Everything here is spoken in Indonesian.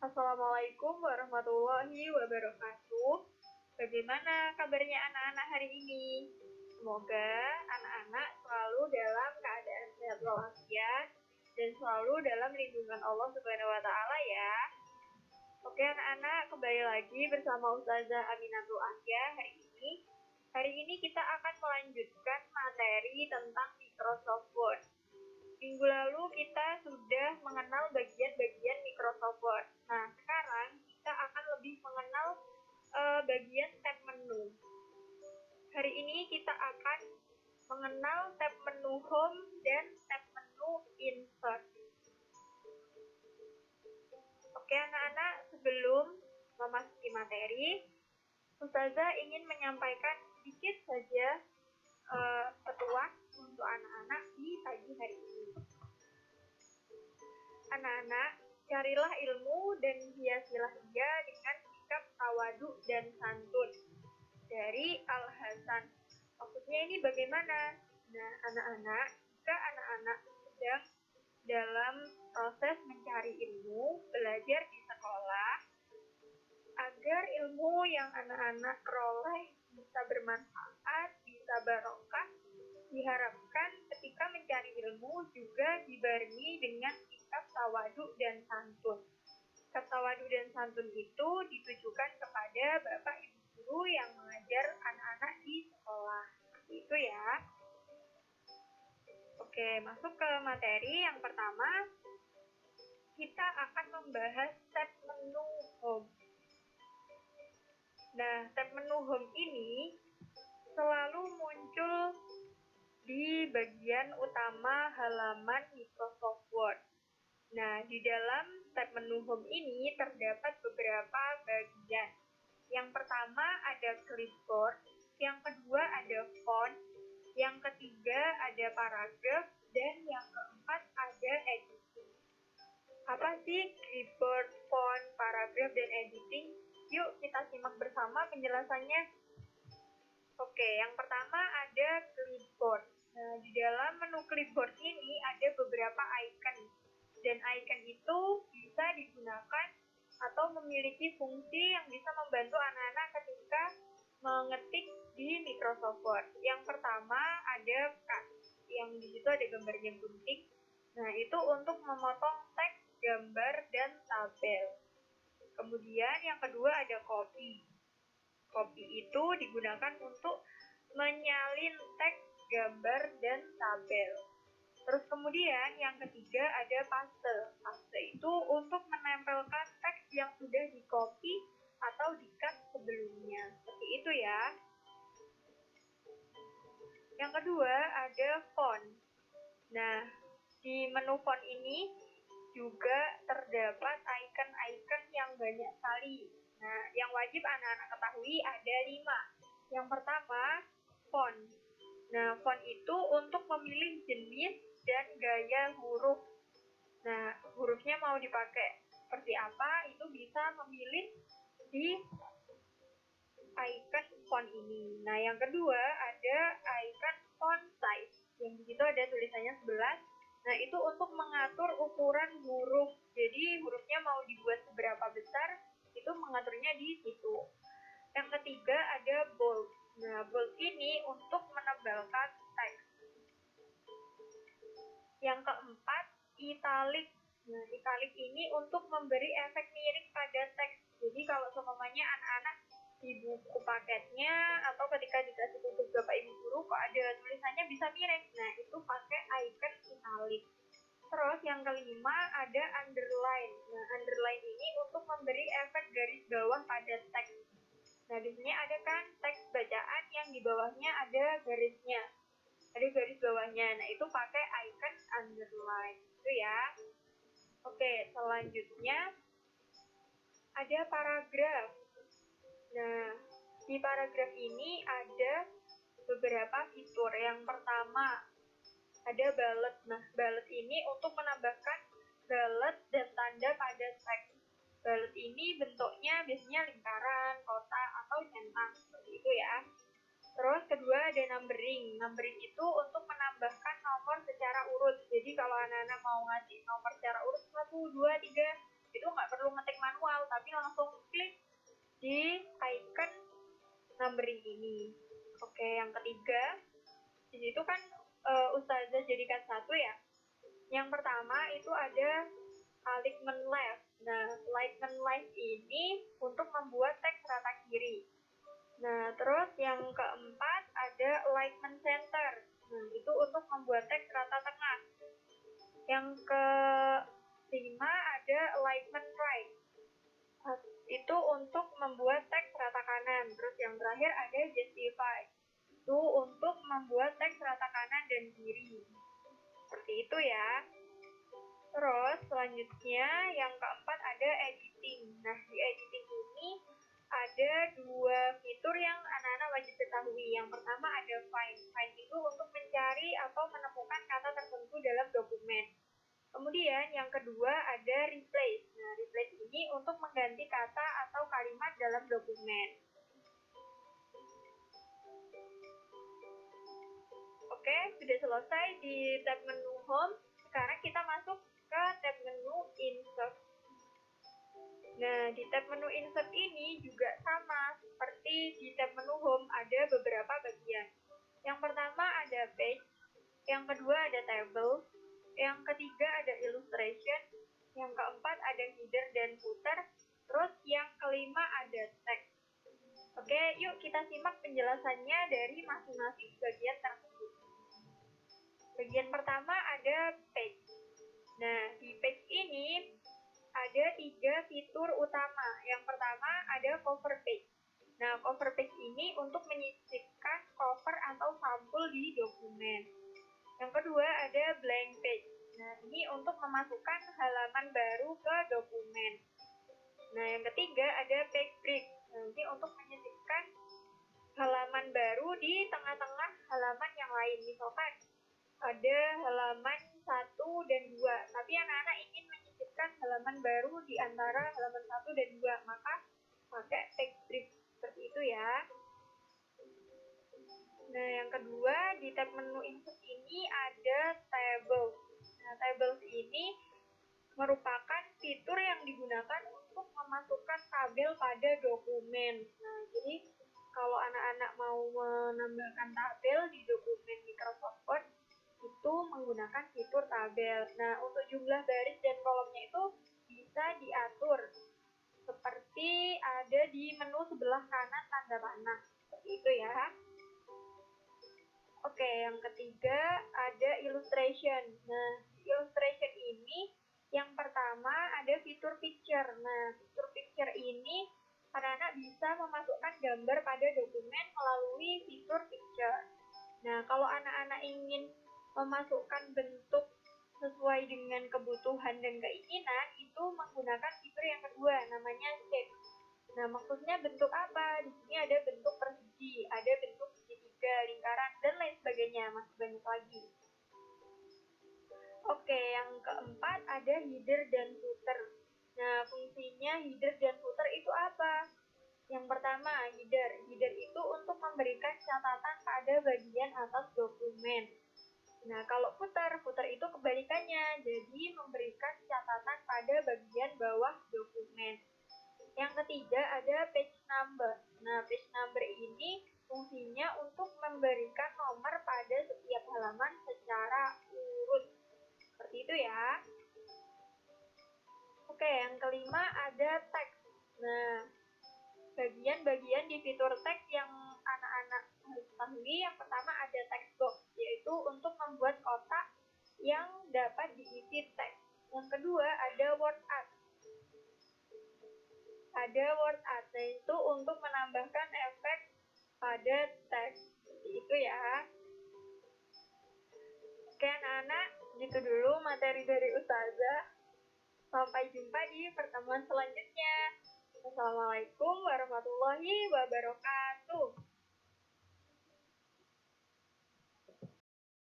Assalamualaikum warahmatullahi wabarakatuh. Bagaimana kabarnya anak-anak hari ini? Semoga anak-anak selalu dalam keadaan sehat walafiat dan selalu dalam lindungan Allah Subhanahu wa taala ya. Oke anak-anak, kembali lagi bersama Ustazah Aminatul Asya hari ini. Hari ini kita akan melanjutkan materi tentang Microsoft Word. Minggu lalu kita sudah mengenal bagian-bagian Microsoft Word. Nah, sekarang kita akan lebih mengenal bagian tab menu. Hari ini kita akan mengenal tab menu Home dan tab menu Insert. Oke anak-anak, sebelum memasuki materi, Ustazah ingin menyampaikan sedikit saja petuah untuk anak-anak di pagi hari ini. Anak-anak, carilah ilmu dan hiasilah ia dengan sikap tawadu dan santun. Dari Al-Hasan. Maksudnya ini bagaimana? Nah, anak-anak, jika anak-anak sedang dalam proses mencari ilmu, belajar di sekolah, agar ilmu yang anak-anak peroleh bisa bermanfaat, bisa barokah, diharapkan ketika mencari ilmu juga dibarengi dengan sikap tawadu dan santun. Sikap tawadu dan santun itu ditujukan kepada Bapak Ibu guru yang mengajar anak-anak di sekolah. Seperti itu ya. Oke, masuk ke materi yang pertama. Kita akan membahas tab menu Home. Nah, tab menu Home ini selalu muncul di bagian utama halaman Microsoft Word. Nah, di dalam tab menu Home ini terdapat beberapa bagian. Yang pertama ada clipboard, yang kedua ada font, yang ketiga ada paragraf, dan yang keempat ada editing. Apa sih clipboard, font, paragraf, dan editing? Yuk kita simak bersama penjelasannya. Oke, yang pertama ada clipboard. Nah, di dalam menu clipboard ini ada beberapa icon. Dan icon itu bisa digunakan atau memiliki fungsi yang bisa membantu anak-anak ketika mengetik di Microsoft Word. Yang pertama ada cut, yang di situ ada gambarnya gunting. Nah, itu untuk memotong teks, gambar, dan tabel. Kemudian yang kedua ada copy. Copy itu digunakan untuk menyalin teks, gambar, dan tabel. Terus kemudian yang ketiga ada paste. Paste itu untuk menempelkan teks yang sudah di-copy atau di-cut sebelumnya. Seperti itu ya. Yang kedua ada font. Nah, di menu font ini juga terdapat icon-icon yang banyak sekali. Nah, yang wajib anak-anak ketahui ada 5. Yang pertama, font. Nah, font itu untuk memilih jenis dan gaya huruf. Nah, hurufnya mau dipakai seperti apa, itu bisa memilih di icon font ini. Nah, yang kedua ada icon font size. Yang di situ ada tulisannya 11. Nah, itu untuk mengatur ukuran huruf. Jadi, hurufnya mau dibuat seberapa besar, itu mengaturnya di situ. Yang ketiga ada bold. Nah, bold ini untuk menebalkan teks. Yang keempat, italic. Nah, italic ini untuk memberi efek miring pada teks. Jadi, kalau seumpamanya anak-anak di buku paketnya atau ketika dikasih tugas Bapak Ibu guru kok ada tulisannya bisa miring. Nah, itu pakai icon italic. Terus yang kelima ada underline. Nah, underline ini untuk memberi efek garis bawah pada teks. Nah, di sini ada kan teks bacaan yang di bawahnya ada garisnya. Ada garis bawahnya. Nah, itu pakai icon underline. Itu ya. Oke, selanjutnya ada paragraf. Nah, di paragraf ini ada beberapa fitur. Yang pertama ada bullet. Nah, bullet ini untuk menambahkan bullet dan tanda pada teks. Bullet ini bentuknya biasanya lingkaran, kotak, atau centang. Seperti itu ya. Terus kedua ada numbering. Numbering itu untuk menambahkan nomor secara urut. Jadi kalau anak-anak mau ngasih nomor secara urut 1, 2, 3, itu itu nggak perlu ngetik manual, tapi langsung klik di icon numbering ini. Oke, yang ketiga, di situ kan Ustazah jadikan satu ya. Yang pertama itu ada alignment left. Nah, alignment left ini untuk membuat teks rata kiri. Nah, terus yang keempat ada alignment center. Nah, itu untuk membuat teks rata tengah. Yang kelima ada alignment right. Itu untuk membuat teks rata kanan. Terus yang terakhir ada justify. Itu untuk membuat teks rata kanan dan kiri. Seperti itu ya. Terus selanjutnya yang keempat ada editing. Nah, di editing ini ada dua fitur yang anak-anak wajib ketahui. Yang pertama ada find. Find itu untuk mencari atau menemukan kata tertentu dalam dokumen. Kemudian yang kedua ada replace. Nah, replace ini untuk mengganti kata atau kalimat dalam dokumen. Oke, sudah selesai di tab menu home. Sekarang kita masuk ke tab menu insert. Nah, di tab menu insert ini juga sama seperti di tab menu home, ada beberapa bagian. Yang pertama ada page, yang kedua ada table, yang ketiga ada illustration, yang keempat ada header dan footer, terus yang kelima ada text. Oke, yuk kita simak penjelasannya dari masing-masing bagian tersebut. Bagian pertama ada page. Nah, di page ini ada 3 fitur utama. Yang pertama ada cover page. Nah, cover page ini untuk menyisipkan cover atau sampul di dokumen. Yang kedua ada blank page. Nah, ini untuk memasukkan halaman baru ke dokumen. Nah, yang ketiga ada page break. Nah, ini untuk menyisipkan halaman baru di tengah-tengah halaman yang lain. Misalkan ada halaman 1 dan 2, tapi anak-anak ingin menyisipkan halaman baru di antara halaman 1 dan 2, maka pakai page break seperti itu ya. Nah, yang kedua di tab menu insert ini ada tables. Nah, tables ini merupakan fitur yang digunakan untuk memasukkan tabel pada dokumen. Nah, jadi kalau anak-anak mau menambahkan tabel di dokumen Microsoft Word itu menggunakan fitur tabel. Nah, untuk jumlah baris dan kolomnya itu bisa diatur seperti ada di menu sebelah kanan tanda panah. Seperti itu ya. Oke, yang ketiga ada illustration. Nah, illustration ini yang pertama ada fitur picture. Nah, fitur picture ini anak-anak bisa memasukkan gambar pada dokumen melalui fitur picture. Nah, kalau anak-anak ingin memasukkan bentuk sesuai dengan kebutuhan dan keinginan, itu menggunakan fitur yang kedua, namanya shape. Nah, maksudnya bentuk apa? Di sini ada bentuk persegi, ada bentuk segitiga, lingkaran, dan lain sebagainya, masih banyak lagi. Oke, yang keempat ada header dan footer. Nah, fungsinya header dan footer itu apa? Yang pertama, header. Header itu untuk memberikan catatan pada bagian atas dokumen. Nah, kalau footer itu kebalikannya, jadi memberikan catatan pada bagian bawah dokumen. Yang ketiga ada page number. Nah, page number ini fungsinya untuk memberikan nomor pada setiap halaman secara urut. Seperti itu ya. Oke, yang kelima ada teks. Nah, bagian-bagian di fitur teks yang anak-anak harus ketahui, yang pertama ada text box, yaitu untuk membuat kotak yang dapat diisi teks. Yang kedua ada word art. Ada word art, yaitu untuk menambahkan efek pada teks. Itu ya. Oke anak-anak, gitu dulu materi dari Ustazah. Sampai jumpa di pertemuan selanjutnya. Wassalamualaikum warahmatullahi wabarakatuh.